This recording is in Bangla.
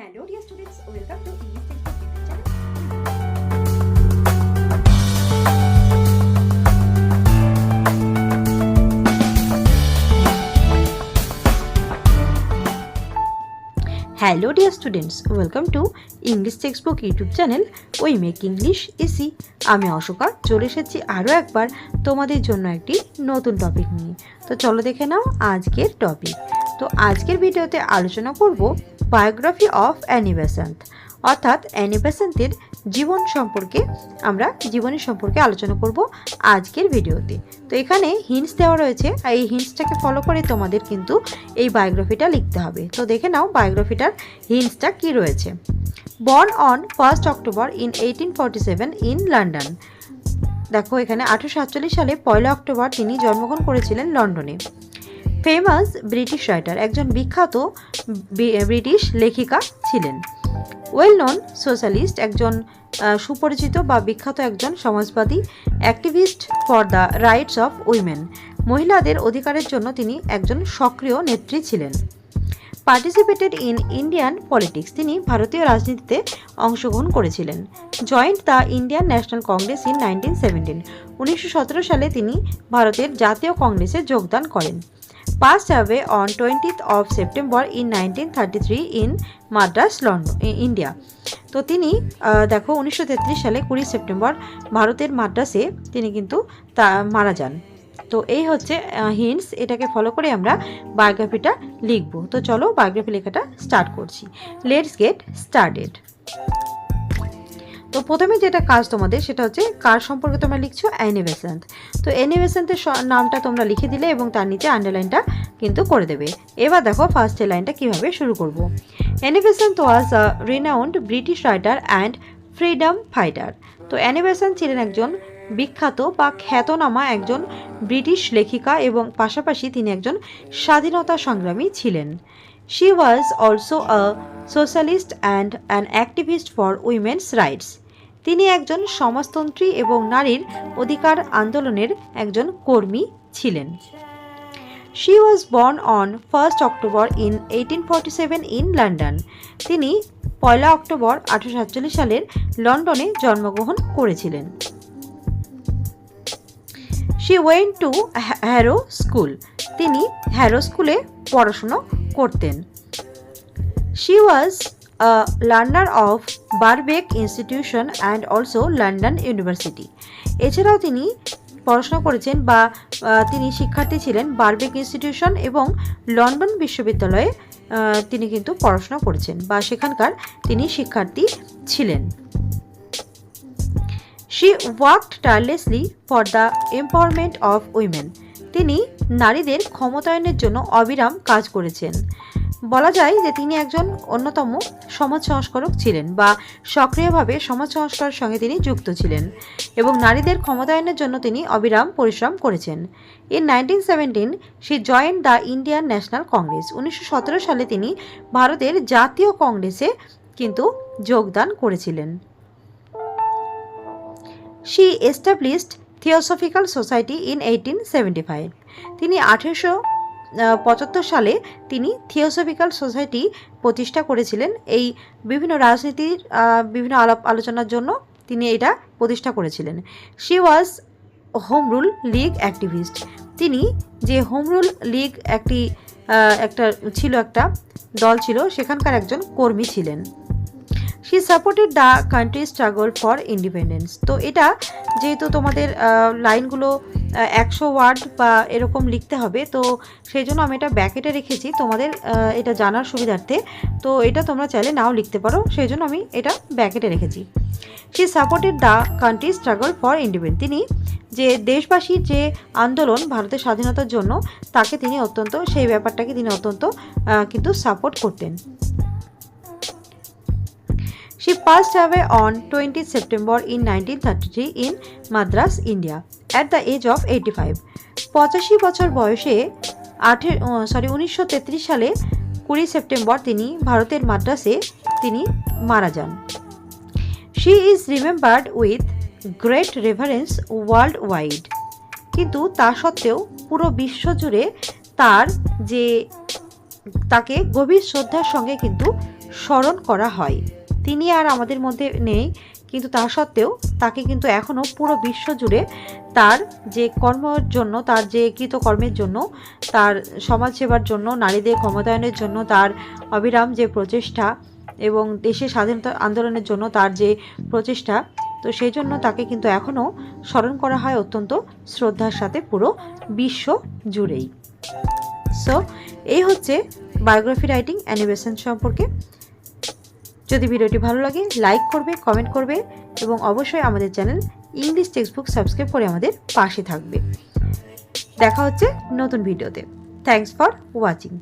Hello dear students, welcome to English Textbook YouTube channel. Hello dear students, welcome to English Textbook YouTube channel. We make English easy. আমি অশোকা চলে এসেছি আরও একবার তোমাদের জন্য একটি নতুন টপিক নিয়ে। তো চলো দেখে নাও আজকের টপিক। তো আজকের ভিডিওতে আলোচনা করব বায়োগ্রাফি অফ অ্যানি বেসান্ত, অর্থাৎ অ্যানি বেসান্তের জীবনী সম্পর্কে আলোচনা করব আজকের ভিডিওতে। তো এখানে হিন্টস দেওয়া রয়েছে, আর এই হিন্টসটাকে ফলো করে তোমাদের কিন্তু এই বায়োগ্রাফিটা লিখতে হবে। তো দেখে নাও বায়োগ্রাফিটার হিন্টসটা কি রয়েছে। Born on 1 October in 1847 in London. দেখো এখানে 1847 সালে 1 অক্টোবর তিনি জন্মগ্রহণ করেছিলেন লন্ডনে। ফেমাস ব্রিটিশ রাইটার, একজন বিখ্যাত ব্রিটিশ লেখিকা ছিলেন। ওয়েল নন সোশ্যালিস্ট, একজন সুপরিচিত বা বিখ্যাত একজন Samajwadi. Activist for the rights of women, মহিলাদের অধিকারের জন্য তিনি একজন সক্রিয় নেত্রী ছিলেন। পার্টিসিপেটেড ইন ইন্ডিয়ান পলিটিক্স, তিনি ভারতীয় রাজনীতিতে অংশগ্রহণ করেছিলেন। Joined the Indian national Congress in 1917, 1917 সালে তিনি ভারতের জাতীয় কংগ্রেসে যোগদান করেন। Passed away on 20th of September in 1933 in Madras, London, India. তো তিনি দেখো 1933 সালে 20 সেপ্টেম্বর ভারতের মাদ্রাসে তিনি কিন্তু মারা যান। তো এই হচ্ছে হিন্টস, এটাকে ফলো করে আমরা বায়োগ্রাফিটা লিখব। তো চলো বায়োগ্রাফি লেখাটা স্টার্ট করছি। Let's get started. তো প্রথমে যেটা কাজ তোমাদের সেটা হচ্ছে কার সম্পর্কে তোমরা লিখছো, অ্যানি বেসান্ত। তো অ্যানি বেসান্তের নামটা তোমরা লিখে দিলে এবং তার নিচে আন্ডারলাইনটা কিন্তু করে দেবে। এবার দেখো ফার্স্টের লাইনটা কিভাবে শুরু করব। Annie Besant was a renowned British writer and freedom fighter. তো অ্যানি বেসান্ত ছিলেন একজন বিখ্যাত বা খ্যাতনামা একজন ব্রিটিশ লেখিকা এবং পাশাপাশি তিনি একজন স্বাধীনতা সংগ্রামী ছিলেন। She was also a socialist and an activist for women's rights. তিনি একজন সমাজতন্ত্রী এবং নারীর অধিকার আন্দোলনের একজন কর্মী ছিলেন। She was born on 1 October in 1847 in London. তিনি 1 অক্টোবর 1847 সালের লন্ডনে জন্মগ্রহণ করেছিলেন। She went to harrow school. তিনি হ্যারো স্কুলে পড়াশুনো করতেন। She was a learner of Birkbeck Institution and also London University. এছাড়াও তিনি পড়াশোনা করেছেন বা তিনি শিক্ষার্থী ছিলেন বারবেক ইনস্টিটিউশন এবং লন্ডন বিশ্ববিদ্যালয়ে তিনি কিন্তু পড়াশোনা করেছেন বা সেখানকার তিনি শিক্ষার্থী ছিলেন। She worked tirelessly for the empowerment of women. তিনি নারীদের ক্ষমতায়নের জন্য অবিরাম কাজ করেছেন। বলা যায় যে তিনি একজন অন্যতম সমাজ সংস্কারক ছিলেন বা সক্রিয়ভাবে সমাজ সংস্কারের সঙ্গে তিনি যুক্ত ছিলেন এবং নারীদের ক্ষমতায়নের জন্য তিনি অবিরাম পরিশ্রম করেছেন। In 1917 she joined the Indian national Congress. 1917 সালে তিনি ভারতের জাতীয় কংগ্রেসে কিন্তু যোগদান করেছিলেন। She established theosophical society in 1875। তিনি 1875 সালে তিনি থিওসফিক্যাল সোসাইটি প্রতিষ্ঠা করেছিলেন। এই বিভিন্ন রাজনীতির বিভিন্ন আলোচনার জন্য তিনি এটা প্রতিষ্ঠা করেছিলেন। She was home rule league activist. তিনি যে হোম রুল লিগ একটা দল ছিল সেখানকার একজন কর্মী ছিলেন। She supported the country struggle for independence. তো এটা যেহেতু তোমাদের লাইনগুলো 100 ওয়ার্ড বা এরকম লিখতে হবে, তো সেই জন্য আমি এটা ব্যাকেটে রেখেছি তোমাদের এটা জানার সুবিধার্থে। তো এটা তোমরা চাইলে নাও লিখতে পারো, সেই জন্য আমি এটা ব্যাকেটে রেখেছি। She supported the country struggle for independence. তিনি যে দেশবাসীর যে আন্দোলন ভারতের স্বাধীনতার জন্য সেই ব্যাপারটাকে তিনি অত্যন্ত কিন্তু সাপোর্ট করতেন। She passed away on 20th September in 1933 in Madras, India at the age of 85. 85 বছর বয়সে 1933 সালে 20 সেপ্টেম্বর তিনি ভারতের মাদ্রাসে তিনি মারা যান। She is remembered with great reverence worldwide. কিন্তু তা সত্ত্বেও পুরো বিশ্ব জুড়ে তাকে গভীর শ্রদ্ধার সঙ্গে কিন্তু স্মরণ করা হয়। তিনি আর আমাদের মধ্যে নেই, কিন্তু তা সত্ত্বেও তাকে কিন্তু এখনও পুরো বিশ্ব জুড়ে তার যে কর্মের জন্য, তার যে কৃতকর্মের জন্য, তার সমাজসেবার জন্য, নারীদের ক্ষমতায়নের জন্য তার অবিরাম যে প্রচেষ্টা এবং দেশের স্বাধীনতা আন্দোলনের জন্য তার যে প্রচেষ্টা, তো সেই জন্য তাকে কিন্তু এখনও স্মরণ করা হয় অত্যন্ত শ্রদ্ধার সাথে পুরো বিশ্ব জুড়েই। সো এই হচ্ছে বায়োগ্রাফি রাইটিং অ্যানিমেশন সম্পর্কে। যদি ভিডিওটি ভালো লাগে লাইক করবে, কমেন্ট করবে এবং অবশ্যই আমাদের চ্যানেল ইংলিশ টেক্সটবুক সাবস্ক্রাইব করে আমাদের পাশে থাকবে। দেখা হচ্ছে নতুন ভিডিওতে। Thanks for watching.